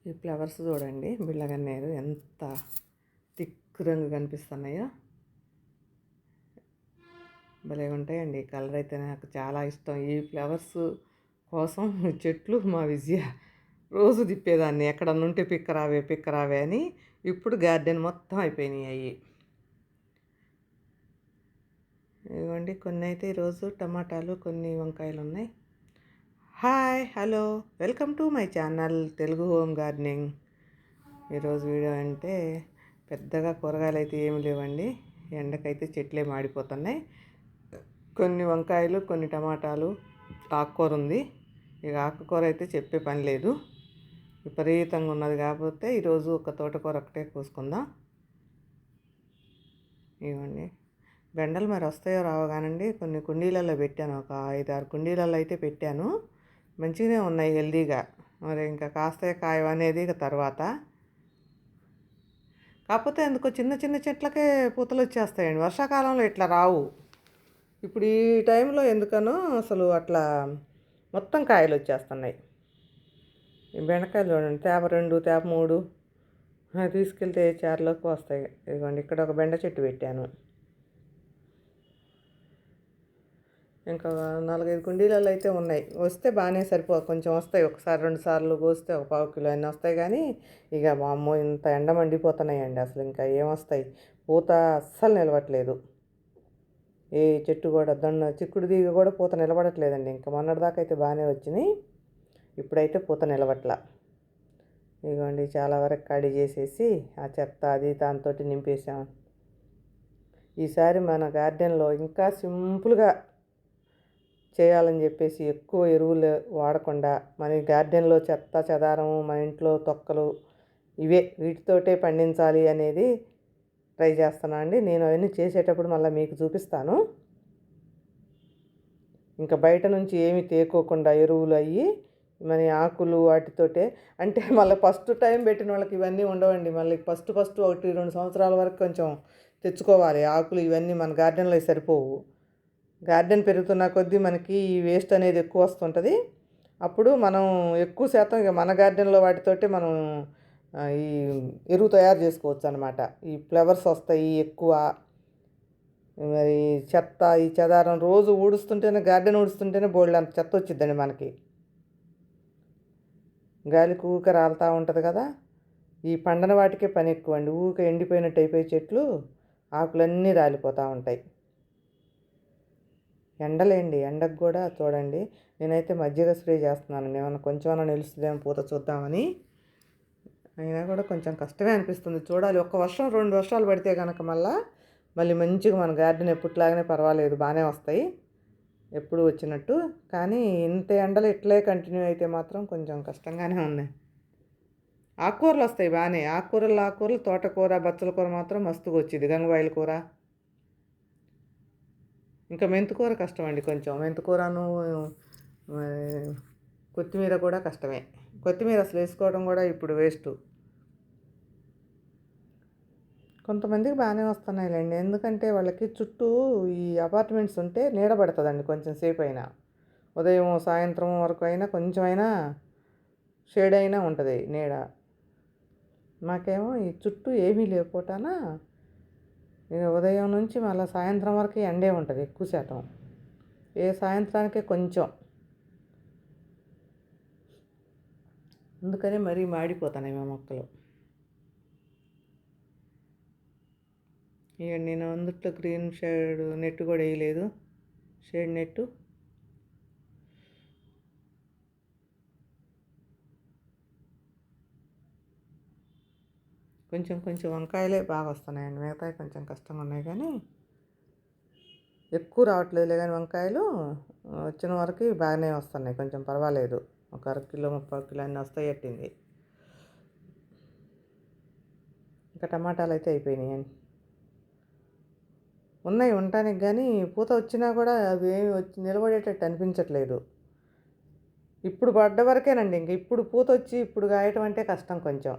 ఈ ఫ్లవర్స్ చూడండి, బిళ్ళగన్నేరు ఎంత థిక్ రంగు కనిపిస్తున్నాయో. భలే ఉంటాయండి. ఈ కలర్ అయితే నాకు చాలా ఇష్టం. ఈ ఫ్లవర్స్ కోసం చెట్లు మా విజయ రోజు తిప్పేదాన్ని, ఎక్కడన్నా ఉంటే పిక్కరావే పిక్కరావే అని. ఇప్పుడు గార్డెన్ మొత్తం అయిపోయినాయి అవి. ఇదిగోండి, కొన్ని అయితే ఈరోజు టమాటాలు, కొన్ని వంకాయలు ఉన్నాయి. Hi, hello, welcome to my channel Telugu home gardening. ఈరోజు వీడియో అంటే పెద్దగా కూరగాయలు అయితే ఏమి లేవండి. ఎండకైతే చెట్లే మాడిపోతున్నాయి. కొన్ని వంకాయలు, కొన్ని టమాటాలు, ఆకుకూర ఉంది. ఇక ఆకుకూర అయితే చెప్పే పని లేదు, విపరీతంగా ఉన్నది. కాకపోతే ఈరోజు ఒక తోటకూర ఒకటే కోసుకుందాం. ఇవ్వండి, బెండలు మరి వస్తాయో రావో కానండి. కొన్ని కుండీలలో పెట్టాను, ఒక 5-6 కుండీలలో అయితే పెట్టాను. మంచిగానే ఉన్నాయి, హెల్దీగా. మరి ఇంకా కాస్తాయి కాయవ అనేది ఇక తర్వాత. కాకపోతే ఎందుకో చిన్న చిన్న చెట్లకే పూతలు వచ్చేస్తాయండి, వర్షాకాలంలో ఇట్లా రావు. ఇప్పుడు ఈ టైంలో ఎందుకనో అసలు అట్లా మొత్తం కాయలు వచ్చేస్తున్నాయి. ఈ బెండకాయలు చూడండి, తేప 2, తేప 3 తీసుకెళ్తే చారులోకి వస్తాయి. ఇదిగోండి, ఇక్కడ ఒక బెండ చెట్టు పెట్టాను. ఇంకా 4-5 కుండీలలో అయితే ఉన్నాయి. వస్తే బాగానే కొంచెం వస్తాయి. ఒకసారి 2 సార్లు కోస్తే ఒక పావు కిలో అన్నీ వస్తాయి. కానీ ఇక మా అమ్మో ఇంత ఎండ మండిపోతున్నాయండి, అసలు ఇంకా ఏమొస్తాయి. పూత అస్సలు నిలవట్లేదు. ఏ చెట్టు కూడా చిక్కుడు తీగ కూడా పూత నిలబడట్లేదండి. ఇంకా మొన్నటిదాకా అయితే బాగానే వచ్చినాయి, ఇప్పుడైతే పూత నిలబట్ల. ఇదిగోండి, చాలా వరకు ఖాళీ చేసేసి ఆ చెత్త అది దాంతో నింపేసాం. ఈసారి మన గార్డెన్లో ఇంకా సింపుల్గా చేయాలని చెప్పేసి ఎక్కువ ఎరువులు వాడకుండా మన గార్డెన్లో చెత్త చెదారం, మన ఇంట్లో తొక్కలు, వీటితోటే పండించాలి అనేది ట్రై చేస్తున్నాను అండి. నేను అవన్నీ చేసేటప్పుడు మళ్ళీ మీకు చూపిస్తాను. ఇంకా బయట నుంచి ఏమి తేకోకుండా ఎరువులు అయ్యి మన ఆకులు వాటితోటే. అంటే మళ్ళీ ఫస్ట్ టైం పెట్టిన వాళ్ళకి ఇవన్నీ ఉండవండి. మళ్ళీ ఫస్ట్ 1-2 సంవత్సరాల వరకు కొంచెం తెచ్చుకోవాలి ఆకులు. ఇవన్నీ మన గార్డెన్లో సరిపోవు. గార్డెన్ పెరుగుతున్న కొద్దీ మనకి ఈ వేస్ట్ అనేది ఎక్కువ వస్తుంటుంది. అప్పుడు మనం ఎక్కువ శాతం ఇక మన గార్డెన్లో వాటితోటి మనం ఈ ఎరువు తయారు చేసుకోవచ్చు అనమాట. ఈ ఫ్లవర్స్ వస్తాయి ఎక్కువ. మరి చెత్త, ఈ చెదారం రోజు ఊడుస్తుంటేనే, గార్డెన్ ఊడుస్తుంటేనే బోల్డ్ అంత చెత్త వచ్చిద్దండి మనకి. గాలికి ఊక రాలుతూ ఉంటుంది కదా. ఈ పండన వాటికే పని ఎక్కువ అండి. ఊక ఎండిపోయినట్టు అయిపోయి చెట్లు ఆకులన్నీ రాలిపోతూ ఉంటాయి. ఎండలేండి, ఎండకు కూడా చూడండి. నేనైతే మజ్జిగ స్ప్రే చేస్తున్నానండి, ఏమన్నా కొంచెమన్నా నిలుస్తుందేమో పూత చూద్దామని. అయినా కూడా కొంచెం కష్టమే అనిపిస్తుంది. చూడాలి, 1 వర్షం 2 వర్షాలు పడితే కనుక మళ్ళీ మంచిగా మన గార్డెన్ ఎప్పటిలాగానే పర్వాలేదు, బాగానే వస్తాయి ఎప్పుడు వచ్చినట్టు. కానీ ఇంత ఎండలు ఇట్లే కంటిన్యూ అయితే మాత్రం కొంచెం కష్టంగానే ఉన్నాయి. ఆకుకూరలు వస్తాయి బాగానే, ఆకుకూరలు, తోటకూర, బచ్చల కూర మాత్రం మస్తుగా వచ్చింది. గంగవాయిల కూర, ఇంకా మెంతికూర కష్టం అండి కొంచెం. మెంతికూరను కొత్తిమీర కూడా కష్టమే. కొత్తిమీర అసలు వేసుకోవడం కూడా ఇప్పుడు వేస్ట్. కొంతమందికి బాగానే వస్తున్నాయిలేండి, ఎందుకంటే వాళ్ళకి చుట్టూ ఈ అపార్ట్మెంట్స్ ఉంటే నీడ పడుతుందండి కొంచెం సేపు అయినా. ఉదయం సాయంత్రం వరకు అయినా కొంచెం అయినా షేడ్ అయినా ఉంటుంది నీడ. మాకేమో ఈ చుట్టూ ఏమీ లేకపోతానా ఇక ఉదయం నుంచి మళ్ళీ సాయంత్రం వరకు ఎండే ఉంటుంది ఎక్కువ శాతం. ఏ సాయంత్రానికే కొంచెం, అందుకని మరీ మాడిపోతున్నాయి మా మొక్కలు. ఇక నేను అందుట్లో గ్రీన్ షేడ్ నెట్ కూడా వేయలేదు, షేడ్ నెట్టు. కొంచెం కొంచెం వంకాయలే బాగా వస్తున్నాయండి, మిగతాయి కొంచెం కష్టంగా ఉన్నాయి. కానీ ఎక్కువ రావట్లేదులే, కానీ వంకాయలు వచ్చిన వరకు బాగానే వస్తున్నాయి, కొంచెం పర్వాలేదు. ఒక 1/2 కిలో 3/4 కిలో అన్నీ వస్తాయి అట్టింది. ఇంకా టమాటాలు అయితే అయిపోయినాయి, ఉన్నాయి ఉండటానికి. కానీ పూత వచ్చినా కూడా అవి ఏమి నిలబడేటట్టు అనిపించట్లేదు. ఇప్పుడు పడ్డ వరకేనండి, ఇంక ఇప్పుడు పూత వచ్చి ఇప్పుడు కాయటం అంటే కష్టం కొంచెం.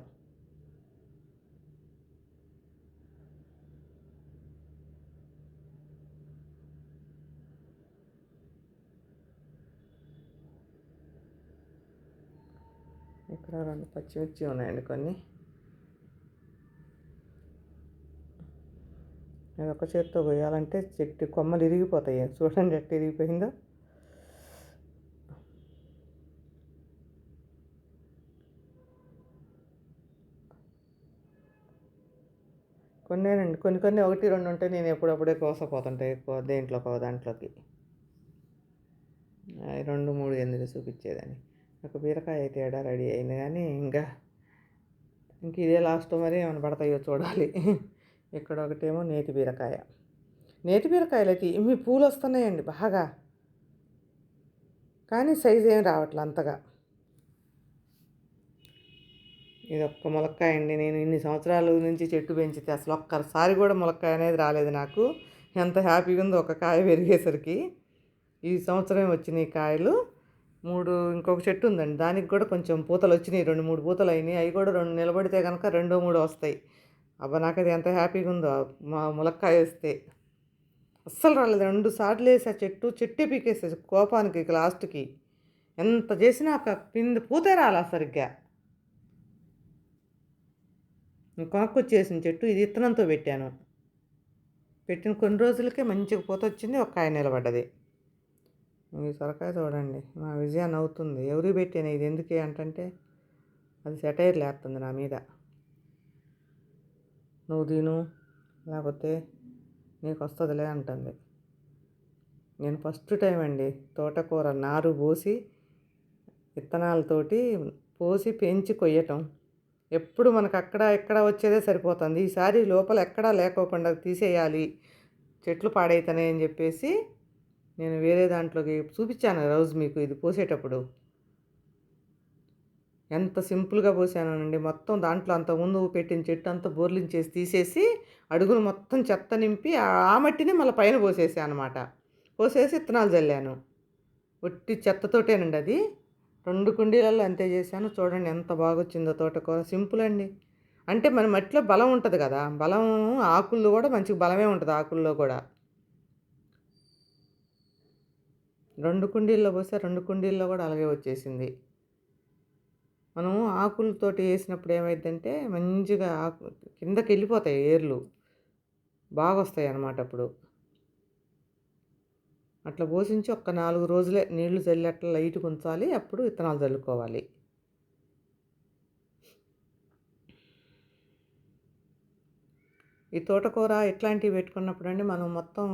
ఇక్కడ 2 పచ్చిమిర్చి ఉన్నాయండి కొన్ని. అది ఒక చేత్తో కొయ్యాలంటే చెట్టు కొమ్మలు ఇరిగిపోతాయి. చూడండి ఎట్ట ఇరిగిపోయిందో. కొన్నేనండి, కొన్ని కొన్ని 1, 2 ఉంటే నేను ఎప్పుడప్పుడే కోసపోతుంటాయి ఎక్కువ దేంట్లోకో దాంట్లోకి. 2, 3 ఎందుకు చూపించేదని. ఒక బీరకాయ అయితే రెడీ అయింది కానీ ఇంక ఇదే లాస్ట్, మరి ఏమైనా పడతాయో చూడాలి. ఇక్కడ ఒకటేమో నేతి బీరకాయ. నేతి బీరకాయలు అయితే ఇవి పూలు వస్తున్నాయండి బాగా, కానీ సైజు ఏం రావట్లే అంతగా. ఇది ఒక్క ములక్కాయ అండి. నేను ఇన్ని సంవత్సరాల నుంచి చెట్టు పెంచితే అసలు ఒక్కసారి కూడా ములక్కాయ అనేది రాలేదు నాకు. ఎంత హ్యాపీగా ఉందో ఒక కాయ పెరిగేసరికి. ఈ సంవత్సరం వచ్చినాయి కాయలు 3. ఇంకొక చెట్టు ఉందండి, దానికి కూడా కొంచెం పూతలు వచ్చినాయి, 2, 3 పూతలు అయినాయి. అవి కూడా 2 నిలబడితే కనుక 2, 3 వస్తాయి. అబ్బా నాకు అది ఎంత హ్యాపీగా ఉందో మా ములక్కాయ వేస్తే. అస్సలు రాలేదు. 2 సార్లు వేసి ఆ చెట్టే పీకేసేసి కోపానికి లాస్ట్కి. ఎంత చేసినా ఒక పిండి పూతే రాలా సరిగ్గా. కొనుక్కొచ్చేసిన చెట్టు ఇది విత్తనంతో పెట్టాను. పెట్టిన కొన్ని రోజులకే మంచిగా పూత వచ్చింది, ఒక కాయ నిలబడ్డది. ఈ సొరకాయ చూడండి, మా విజయ నవ్వుతుంది. ఎవరికి పెట్టాను ఇది ఎందుకే అంటే అది సెటైర్ లేస్తుంది నా మీద. నువ్వు తిను లేకపోతే నీకు వస్తుందిలే అంటుంది. నేను ఫస్ట్ టైం అండి తోటకూర నారు పోసి విత్తనాలతోటి పోసి పెంచి కొయ్యటం. ఎప్పుడు మనకు అక్కడ ఎక్కడ వచ్చేదే సరిపోతుంది. ఈసారి లోపల ఎక్కడా లేకోకుండా తీసేయాలి, చెట్లు పాడైతున్నాయి అని చెప్పేసి నేను వేరే దాంట్లోకి చూపించాను రోజు మీకు ఇది పోసేటప్పుడు. ఎంత సింపుల్గా పోసానండి. మొత్తం దాంట్లో అంత ముందు పెట్టిన చెట్టు అంతా బోర్లించేసి తీసేసి అడుగును మొత్తం చెత్త నింపి ఆ మట్టిని మళ్ళీ పైన పోసేసాను అనమాట. పోసేసి విత్తనాలు చల్లాను. ఒట్టి చెత్తతోటేనండి అది. 2 కుండీలలో అంతే చేశాను. చూడండి ఎంత బాగా వచ్చిందో తోటకూర. సింపుల్ అండి. అంటే మన మట్టిలో బలం ఉంటుంది కదా, బలం ఆకుల్లో కూడా మంచి బలమే ఉంటుంది ఆకుల్లో కూడా. 2 కుండీల్లో పోస్తే 2 కుండీల్లో కూడా అలాగే వచ్చేసింది. మనం ఆకులతోటి వేసినప్పుడు ఏమైందంటే మంచిగా ఆకు కిందకి వెళ్ళిపోతాయి, ఏర్లు బాగా వస్తాయి అన్నమాట. అప్పుడు అట్లా పోషించి ఒక్క 4 రోజులే నీళ్లు చల్లి అట్లా లైట్గా ఉంచాలి. అప్పుడు విత్తనాలు చల్లుకోవాలి. ఈ తోటకూర ఇట్లాంటివి పెట్టుకున్నప్పుడు అండి మనం మొత్తం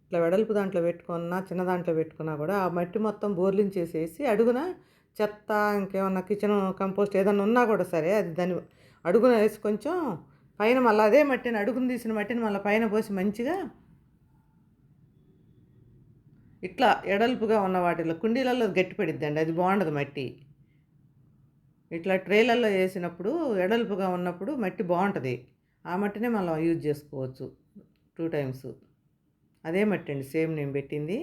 ఇట్లా వెడల్పు దాంట్లో పెట్టుకున్నా చిన్న దాంట్లో పెట్టుకున్నా కూడా ఆ మట్టి మొత్తం బోర్లించేసేసి అడుగున చెత్త ఇంకేమన్నా కిచెన్ కంపోస్ట్ ఏదన్నా ఉన్నా కూడా సరే అది దాన్ని అడుగున వేసి కొంచెం పైన మళ్ళీ అదే మట్టిని అడుగున తీసిన మట్టిని మళ్ళీ పైన పోసి మంచిగా ఇట్లా ఎడల్పుగా ఉన్న వాటిలో కుండీలలో గట్టిపడిద్దండి, అది బాగుండదు మట్టి. ఇట్లా ట్రేలలో వేసినప్పుడు ఎడల్పుగా ఉన్నప్పుడు మట్టి బాగుంటుంది. ఆ మట్టినే మనం యూజ్ చేసుకోవచ్చు 2 టైమ్స్. అదే మట్టి అండి సేమ్ నేను పెట్టింది.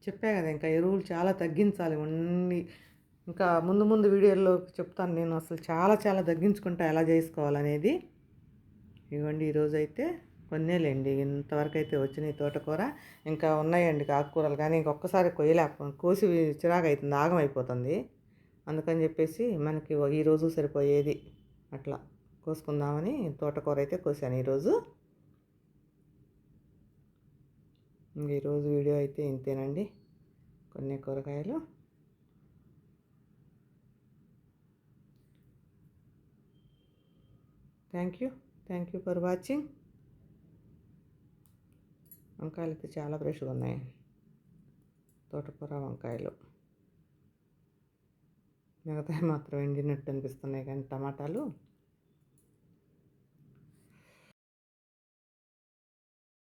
చెప్పా కదా ఇంకా ఎరువులు చాలా తగ్గించాలి. ఇంకా ముందు ముందు వీడియోల్లో చెప్తాను నేను అసలు చాలా చాలా తగ్గించుకుంటా ఎలా చేసుకోవాలనేది. ఇవ్వండి ఈరోజైతే కొన్నేలేండి, ఇంతవరకు అయితే వచ్చినాయి తోటకూర. ఇంకా ఉన్నాయండి ఆకుకూరలు, కానీ ఇంకొకసారి కోసి చిరాకు అవుతుంది, ఆగం అయిపోతుంది. అందుకని చెప్పేసి మనకి ఈరోజు సరిపోయేది అట్లా కోసుకుందామని తోటకూర అయితే కోసాను ఈరోజు. ఈరోజు వీడియో అయితే ఇంతేనండి. కొన్ని కూరగాయలు. Thank you for watching. వంకాయలు అయితే చాలా ఫ్రెష్గా ఉన్నాయి, తోటకూర వంకాయలు. మిగతాయి మాత్రం ఎండినట్టు అనిపిస్తున్నాయి, కానీ టమాటాలు